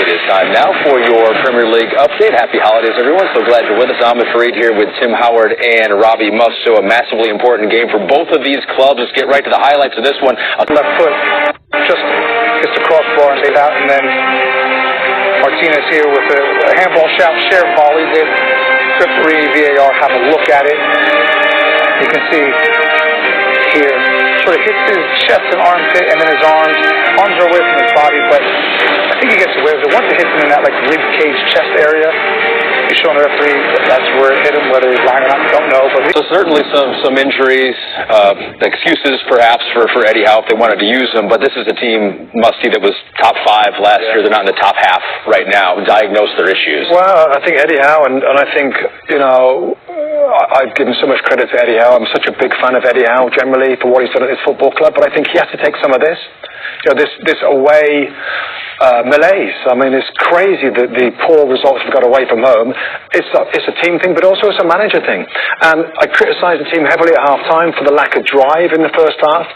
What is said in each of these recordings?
It is time now for your Premier League update. Happy holidays, everyone. So glad you're with us. Ahmed Fareed here with Tim Howard and Robbie Musk. So a massively important game for both of these clubs. Let's get right to the highlights of this one. Left foot just gets the crossbar and laid out, and then Martinez here with a handball shot, shared volleys it. Referee, VAR have a look at it. You can see here, sort of hits his chest and armpit, and then his arms are away from his body, but I think he gets away with it. Once it hits him in that rib cage chest area, he's showing the referee that's where it hit him. Whether he's lying or not, we don't know. But so certainly some injuries, excuses perhaps for Eddie Howe if they wanted to use them, but this is a team, must-see, that was top 5 last year. They're not in the top half right now. Diagnose their issues. Well, I think Eddie Howe, and I think, I've given so much credit to Eddie Howe. I'm such a big fan of Eddie Howe generally for what he's done at his football club, but I think he has to take some of this. This away malaise. I mean, it's crazy that the poor results we've got away from home. It's a team thing, but also it's a manager thing. And I criticised the team heavily at half-time for the lack of drive in the first half.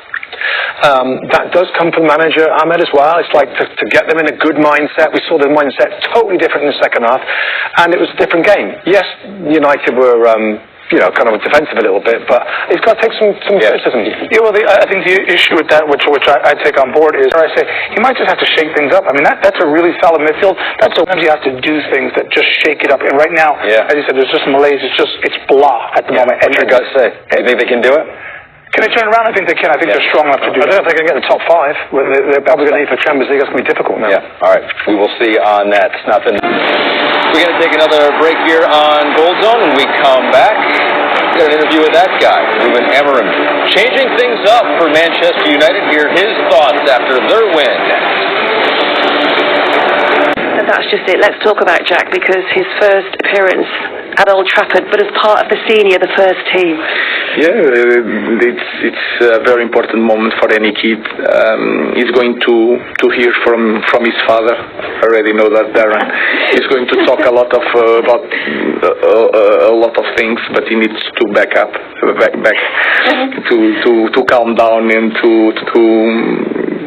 That does come from manager Ahmed as well. It's like to get them in a good mindset. We saw the mindset totally different in the second half, and it was a different game. Yes, United were kind of defensive a little bit, but he's got to take some criticism. Yeah, well, I think the issue with that, which I take on board, is I say he might just have to shake things up. I mean, that's a really solid midfield. That's sometimes you have to do things that just shake it up. And right now, as you said, there's just malaise. It's blah at the moment. What's your gut say? You think they can do it? Can they turn around? I think they can. I think they're strong enough to do it. I don't know if they can get the top 5. They're probably going to need for Champions League. That's going to be difficult now. Yeah. All right. We will see on that. It's nothing. We're going to take another break here on Gold Zone. When we come back, we got an interview with that guy, Ruben Amorim, changing things up for Manchester United. Hear his thoughts after their win. And that's just it. Let's talk about Jack, because his first appearance at Old Trafford, but as part of the senior, the first team. Yeah, it's a very important moment for any kid. He's going to hear from his father. I already know that, Darren. He's going to talk a lot about a lot of things, but he needs to back up, to calm down and to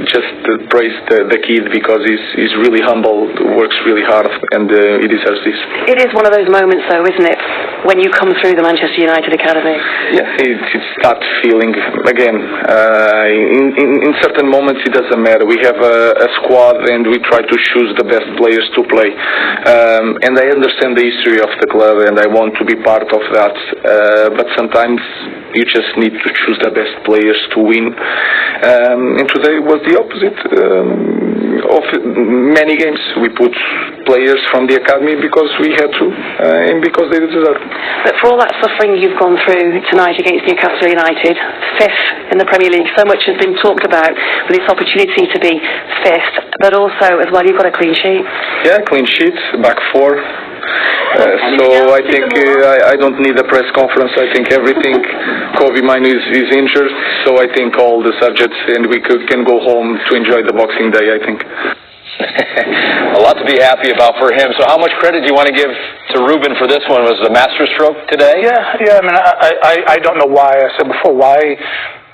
just praise the kid, because he's really humble, works really hard, and he deserves this. It is one of those moments, though, isn't it, when you come through the Manchester United Academy? Yeah, it's that feeling again. In certain moments, it doesn't matter. We have a squad, and we try to choose the best players to play. And I understand the history of the club, and I want to be part of that. But sometimes you just need to choose the best players to win. And today was the opposite. Of many games, we put players from the academy because we had to, and because they deserve. But for all that suffering you've gone through tonight against Newcastle United, 5th in the Premier League, so much has been talked about with this opportunity to be 5th, but also as well you've got a clean sheet. Yeah, clean sheet, back 4. So I think I don't need a press conference. I think everything. Kobe Minu is injured, so I think all the subjects, and we can go home to enjoy the Boxing Day, I think. A lot to be happy about for him. So how much credit do you want to give to Ruben for this one? Was it a masterstroke today? Yeah. I mean, I don't know why. I said before, why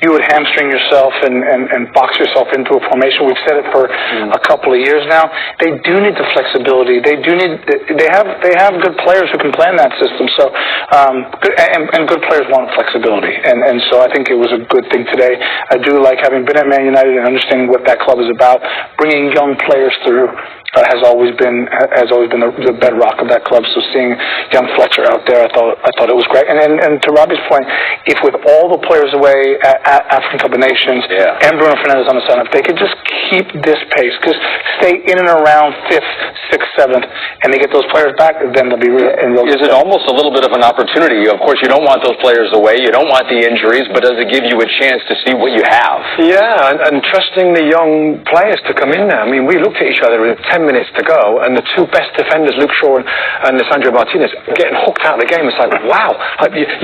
you would hamstring yourself and box yourself into a formation. We've said it for a couple of years now. They do need the flexibility. They have good players who can play in that system. So and good players want flexibility. And so I think it was a good thing today. I do like, having been at Man United and understanding what that club is about, bringing young players through. Has always been the bedrock of that club. So seeing young Fletcher out there, I thought it was great. And to Robbie's point, if with all the players away at African Cup of Nations and Bruno Fernandes on the side, if they could just keep this pace, because stay in and around 5th, 6th, 7th, and they get those players back, then they'll be real. Is it almost a little bit of an opportunity? Of course, you don't want those players away. You don't want the injuries, but does it give you a chance to see what you have? Yeah, and trusting the young players to come in there. I mean, we looked at each other with 10 minutes to go, and the 2 best defenders, Luke Shaw and Lisandro Martinez, getting hooked out of the game. It's like, wow,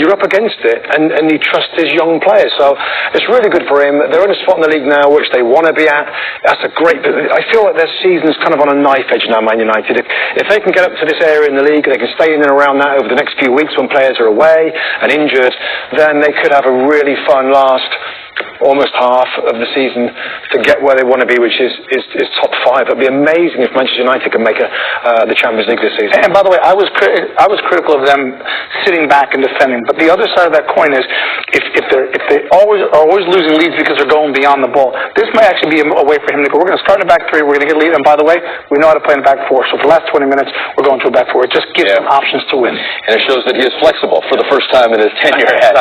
you're up against it, and he trusts his young players. So it's really good for him. They're in a spot in the league now which they want to be at. That's a great. I feel like their season's kind of on a knife edge now, Man United. If they can get up to this area in the league, they can stay in and around that over the next few weeks when players are away and injured, then they could have a really fun last almost half of the season to get where they want to be, which is top 5. It'd be amazing if Manchester United can make the Champions League this season. And by the way, I was critical of them sitting back and defending. But the other side of that coin is, if they always losing leads because they're going beyond the ball, this might actually be a way for him to go. We're going to start in the back 3. We're going to get a lead. And by the way, we know how to play in the back 4. So for the last 20 minutes, we're going to a back 4. It just gives them options to win. And it shows that he is flexible for the first time in his tenure at